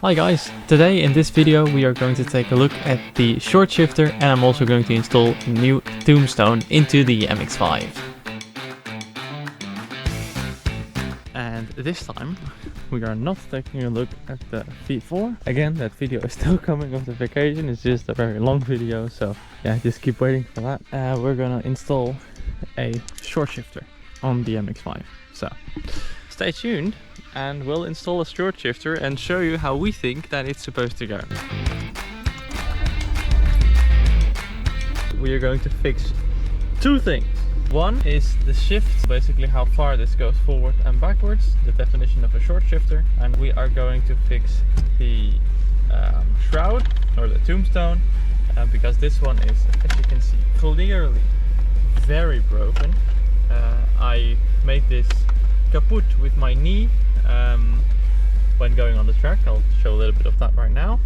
Hi guys, today in this video we are going to take a look at the short shifter and I'm also going to install a new tombstone into the MX-5. And this time we are not taking a look at the V4. Again, that video is still coming off the vacation, it's just a very long video, so yeah, just keep waiting for that. We're gonna install a short shifter on the MX-5. So stay tuned and we'll install a short shifter and show you how we think that it's supposed to go. We are going to fix two things. One is the shift, basically how far this goes forward and backwards, the definition of a short shifter. And we are going to fix the shroud or the tombstone because this one is, as you can see, clearly very broken. I made this kaput with my knee when going on the track. I'll show a little bit of that right now.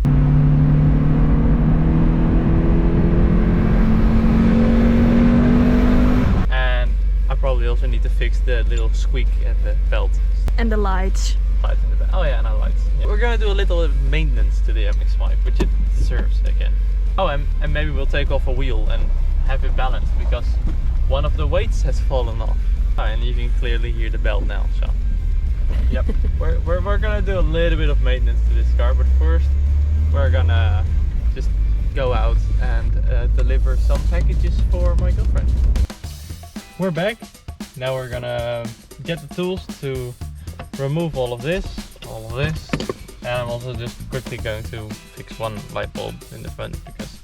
And I probably also need to fix the little squeak at the belt. And the lights. Lights in the belt. Oh yeah, and the lights. Yeah. We're gonna do a little bit of maintenance to the MX-5, which it deserves again. Oh, and maybe we'll take off a wheel and have it balanced because one of the weights has fallen off. Oh, and you can clearly hear the bell now, so yep. we're gonna do a little bit of maintenance to this car, but first we're gonna just go out and deliver some packages for my girlfriend. We're back. Now we're gonna get the tools to remove all of this, and I'm also just quickly going to fix one light bulb in the front because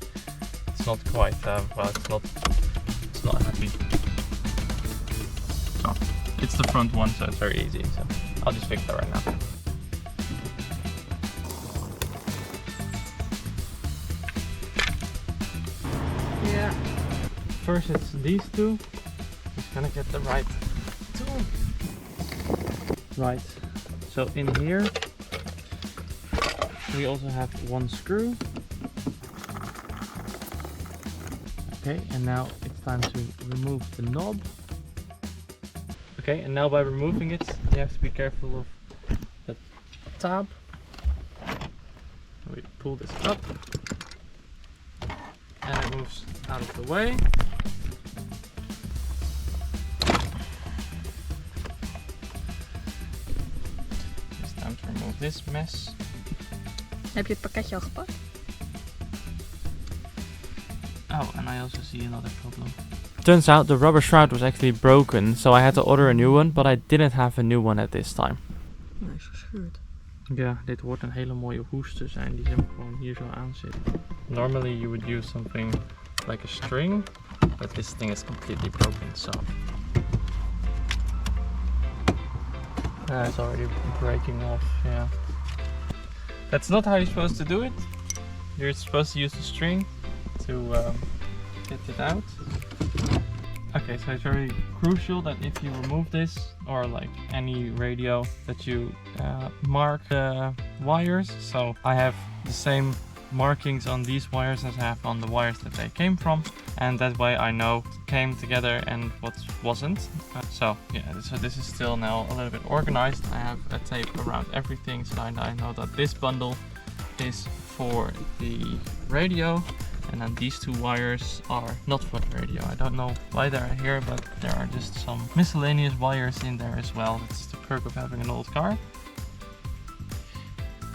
it's not quite well, it's not happy. So it's the front one, so it's very easy. So I'll just fix that right now. Yeah. First it's these two. Just gonna get the right tool. Right. So in here we also have one screw. Okay, and now it's time to remove the knob. Okay, and now by removing it, you have to be careful of the tab. We pull this up, and it moves out of the way. It's time to remove this mess. Heb je het pakketje al gepakt? Oh, and I also see another problem. Turns out the rubber shroud was actually broken, so I had to order a new one, but I didn't have a new one at this time. Hij is gescheurd. Ja, dit wordt een hele mooie hoester zijn die hem gewoon hier zo aan zit. Normally you would use something like a string, but this thing is completely broken, so it's already breaking off. Yeah, that's not how you're supposed to do it. You're supposed to use the string to get it out. Okay, so it's very crucial that if you remove this or like any radio that you mark the wires. So I have the same markings on these wires as I have on the wires that they came from, and that way I know what came together and what wasn't. So yeah, so this is still now a little bit organized. I have a tape around everything, so I know that this bundle is for the radio. And then these two wires are not for the radio. I don't know why they're here, but there are just some miscellaneous wires in there as well. It's the perk of having an old car.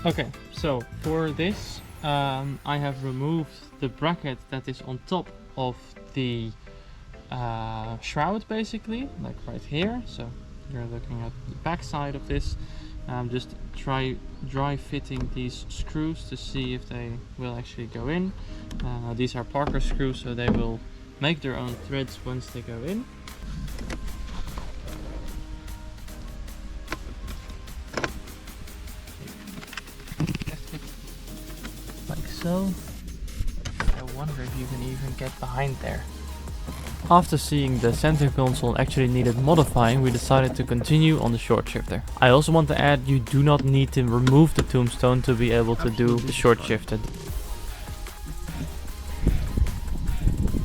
Okay, so for this, I have removed the bracket that is on top of the shroud, basically, like right here. So you're looking at the back side of this. Just try dry fitting these screws to see if they will actually go in. These are Parker screws, so they will make their own threads once they go in. Like so. I wonder if you can even get behind there. After seeing the center console actually needed modifying, we decided to continue on the short shifter. I also want to add, you do not need to remove the tombstone to be able to do the short shifter.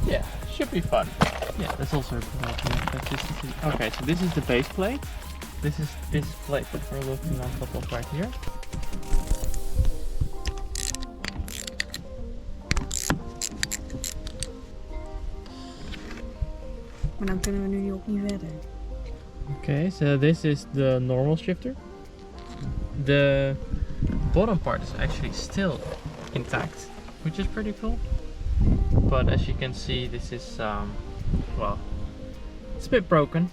Yeah, should be fun. Yeah, that's also a good idea. Okay, so this is the base plate. This is this plate that we're looking on top of right here. Maar dan kunnen we nu ook niet verder. Okay, so this is the normal shifter. The bottom part is actually still intact, which is pretty cool. But as you can see, this is well, it's a bit broken,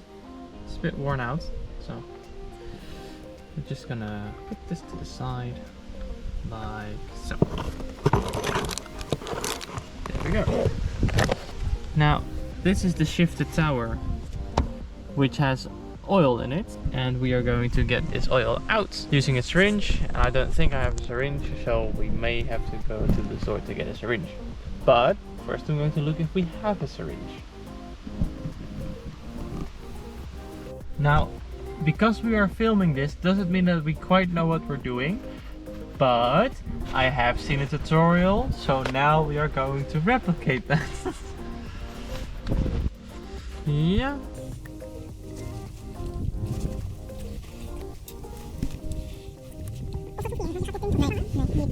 it's a bit worn out. So we're just gonna put this to the side like so. There we go. Now this is the shifted tower, which has oil in it, and we are going to get this oil out using a syringe. And I don't think I have a syringe, so we may have to go to the store to get a syringe. But first I'm going to look if we have a syringe. Now, because we are filming this doesn't mean that we quite know what we're doing, but I have seen a tutorial, so now we are going to replicate that. Yeah.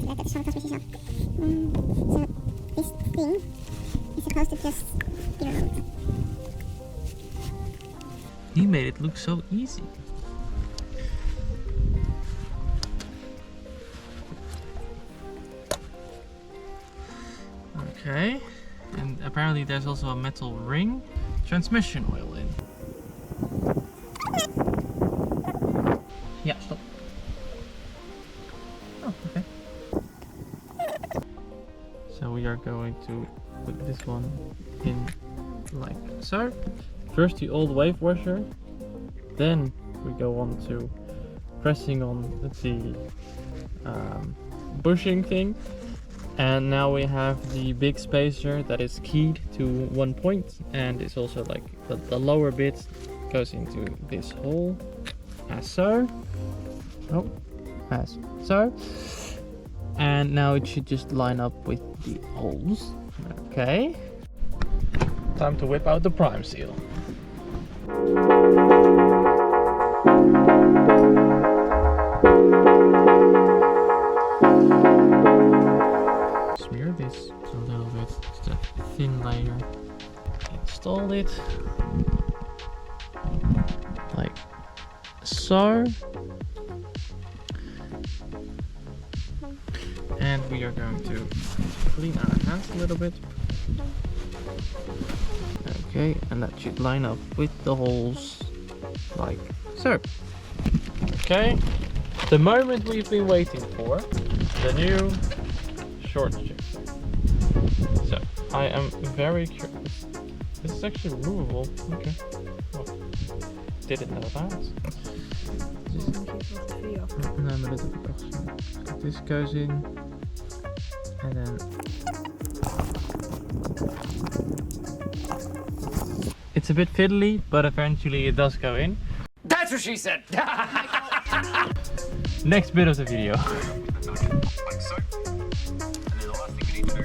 Dat is zo precies zo. So this thing is supposed to just be removed. He made it look so easy. Okay, and apparently there's also a metal ring. Transmission oil in. Yeah, stop. Oh, okay. So we are going to put this one in like so. First the old wave washer, then we go on to pressing on the bushing thing, and now we have the big spacer that is keyed to one point, and it's also like the lower bit goes into this hole as so. Oh, as so. And now it should just line up with the holes. Okay. Time to whip out the prime seal. Smear this a little bit, just a thin layer. Install it like so. And we are going to clean our hands a little bit. Okay, and that should line up with the holes like so. Okay, the moment we've been waiting for, the new short shifter. So I am very curious. This is actually removable. Okay, well, didn't know that. No, maar dat heb ik al gezien. This goes in, and then it's a bit fiddly, but eventually it does go in. That's what she said! Next bit of the video. Like so. And then the last thing we need to do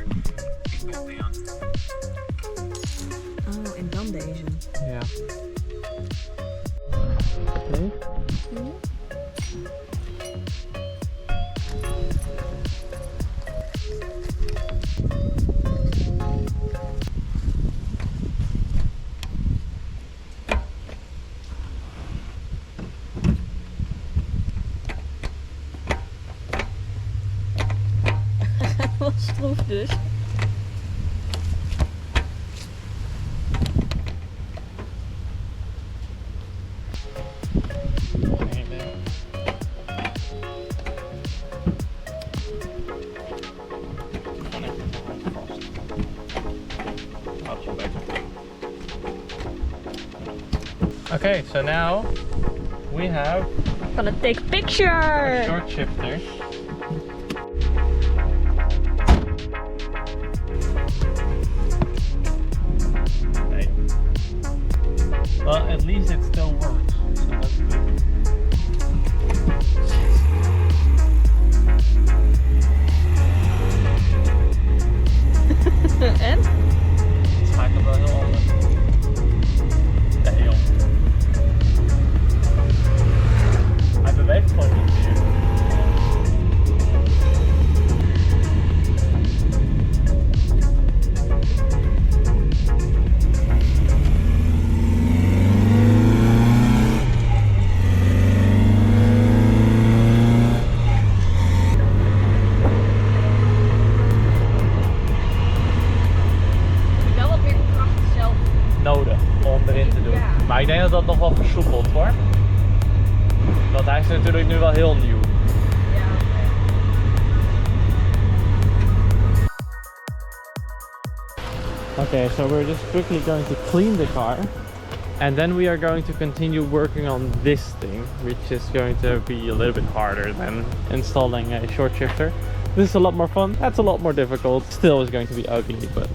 is bolt down. Oh, en dan deze. Yeah. Okay. Wat stroef dus. Okay, so now we have Gonna take a picture! a short shifter. Okay. Well, at least it still works, so that's good. En? Het schakelt wel heel anders. Heel. Hij beweegt gewoon niet meer. dat nog wel versoepeld hoor. Want hij is natuurlijk nu wel heel nieuw. Ja, Okay, so we're just quickly going to clean the car. And then we are going to continue working on this thing, which is going to be a little bit harder than installing a short shifter. This is a lot more fun, that's a lot more difficult. Still is going to be ugly, but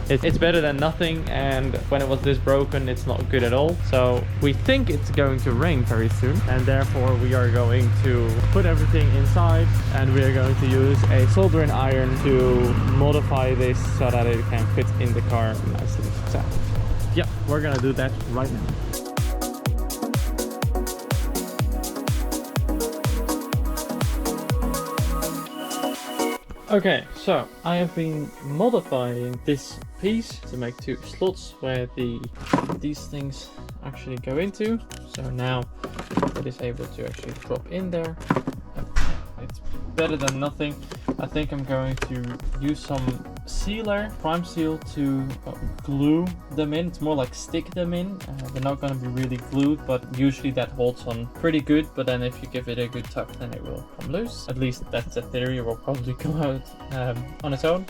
it's better than nothing. And when it was this broken, it's not good at all. So we think it's going to rain very soon, and therefore we are going to put everything inside, and we are going to use a soldering iron to modify this so that it can fit in the car nicely. So yeah, we're gonna do that right now. Okay, so I have been modifying this piece to make two slots where these things actually go into. So now it is able to actually drop in there. It's better than nothing. I think I'm going to use some sealer, prime seal, to glue them in. It's more like stick them in. They're not going to be really glued, but usually that holds on pretty good. But then if you give it a good tug, then it will come loose. At least that's a theory. It will probably come out on its own.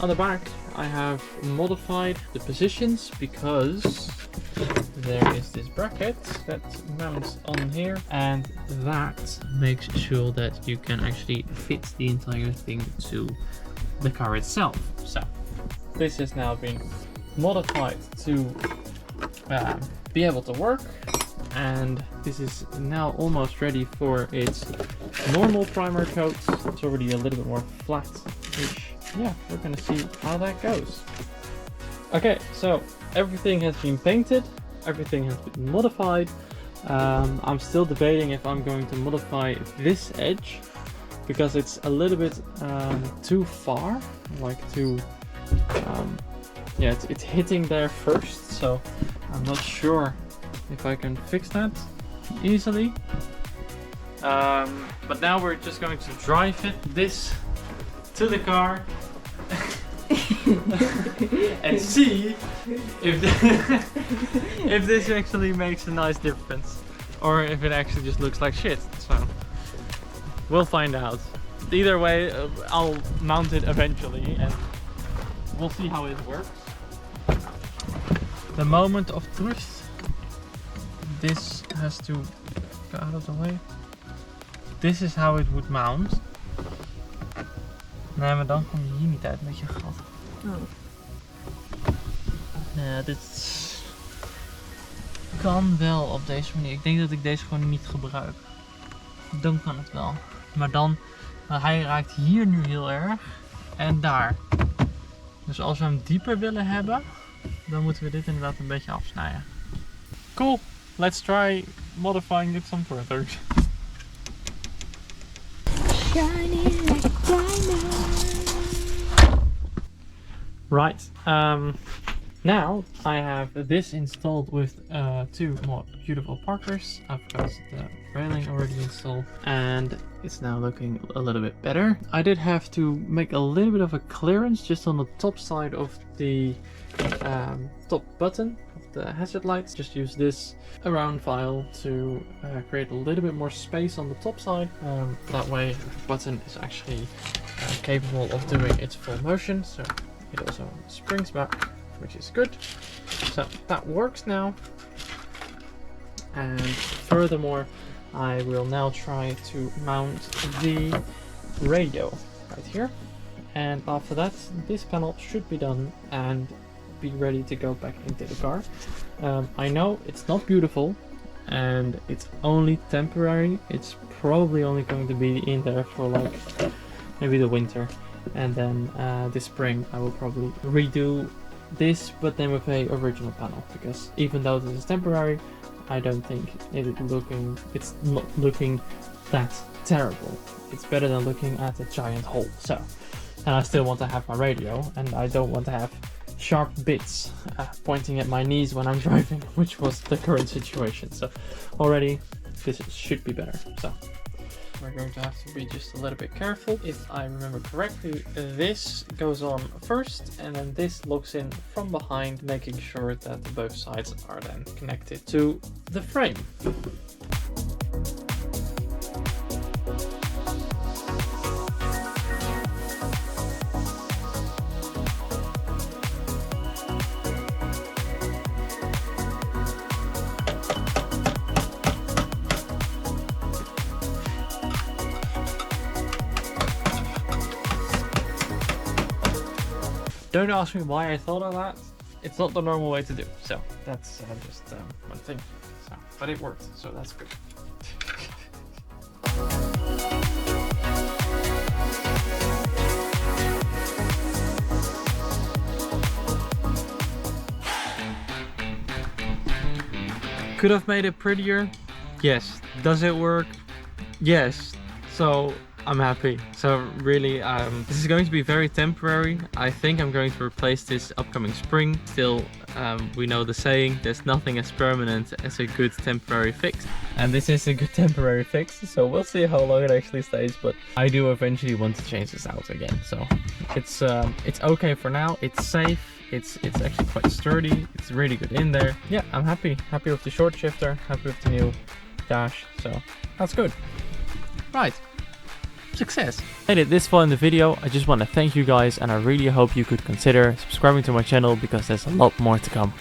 On the back, I have modified the positions because there is this bracket that mounts on here, and that makes sure that you can actually fit the entire thing to the car itself. So this has now been modified to be able to work, and this is now almost ready for its normal primer coat. It's already a little bit more flat-ish. Yeah, we're gonna see how that goes. Okay, so everything has been painted, everything has been modified. I'm still debating if I'm going to modify this edge because it's a little bit too far, like too, yeah, it's hitting there first, so I'm not sure if I can fix that easily. But now we're just going to dry fit this to the car and see if this actually makes a nice difference, or if it actually just looks like shit. So we'll find out. Either way, I'll mount it eventually and we'll see how it works. The moment of truth. This has to go out of the way. This is how it would mount. Nee, maar dan kom je hier niet uit met je gat. Oh. Ja, dit kan wel op deze manier. Ik denk dat ik deze gewoon niet gebruik. Dan kan het wel. Maar dan, hij raakt hier nu heel erg en daar. Dus als we hem dieper willen hebben, dan moeten we dit inderdaad een beetje afsnijden. Cool, let's try modifying it some further. Shining like a diamond. Right, now I have this installed with two more beautiful parkers. I've got the railing already installed and it's now looking a little bit better. I did have to make a little bit of a clearance just on the top side of the top button of the hazard lights. Just use this around file to create a little bit more space on the top side. That way the button is actually capable of doing its full motion. So it also springs back, which is good. So that works now. And furthermore, I will now try to mount the radio right here. And after that, this panel should be done and be ready to go back into the car. I know it's not beautiful and it's only temporary. It's probably only going to be in there for like maybe the winter. And then this spring I will probably redo this, but then with a original panel, because even though this is temporary, I don't think it's not looking that terrible. It's better than looking at a giant hole. So, and I still want to have my radio, and I don't want to have sharp bits pointing at my knees when I'm driving, which was the current situation. So already this should be better. So we're going to have to be just a little bit careful. If I remember correctly, this goes on first and then this locks in from behind, making sure that both sides are then connected to the frame. Don't ask me why I thought of that. It's not the normal way to do. So that's just one thing. So, but it worked, so that's good. Could have made it prettier. Yes. Does it work? Yes. So I'm happy. So really, this is going to be very temporary. I think I'm going to replace this upcoming spring. Still, we know the saying, there's nothing as permanent as a good temporary fix. And this is a good temporary fix, so we'll see how long it actually stays, but I do eventually want to change this out again. So it's okay for now. It's safe. It's actually quite sturdy. It's really good in there. Yeah, I'm happy. Happy with the short shifter, happy with the new dash, so that's good. Right. Success. Made it this far in the video. I just want to thank you guys, and I really hope you could consider subscribing to my channel because there's a lot more to come.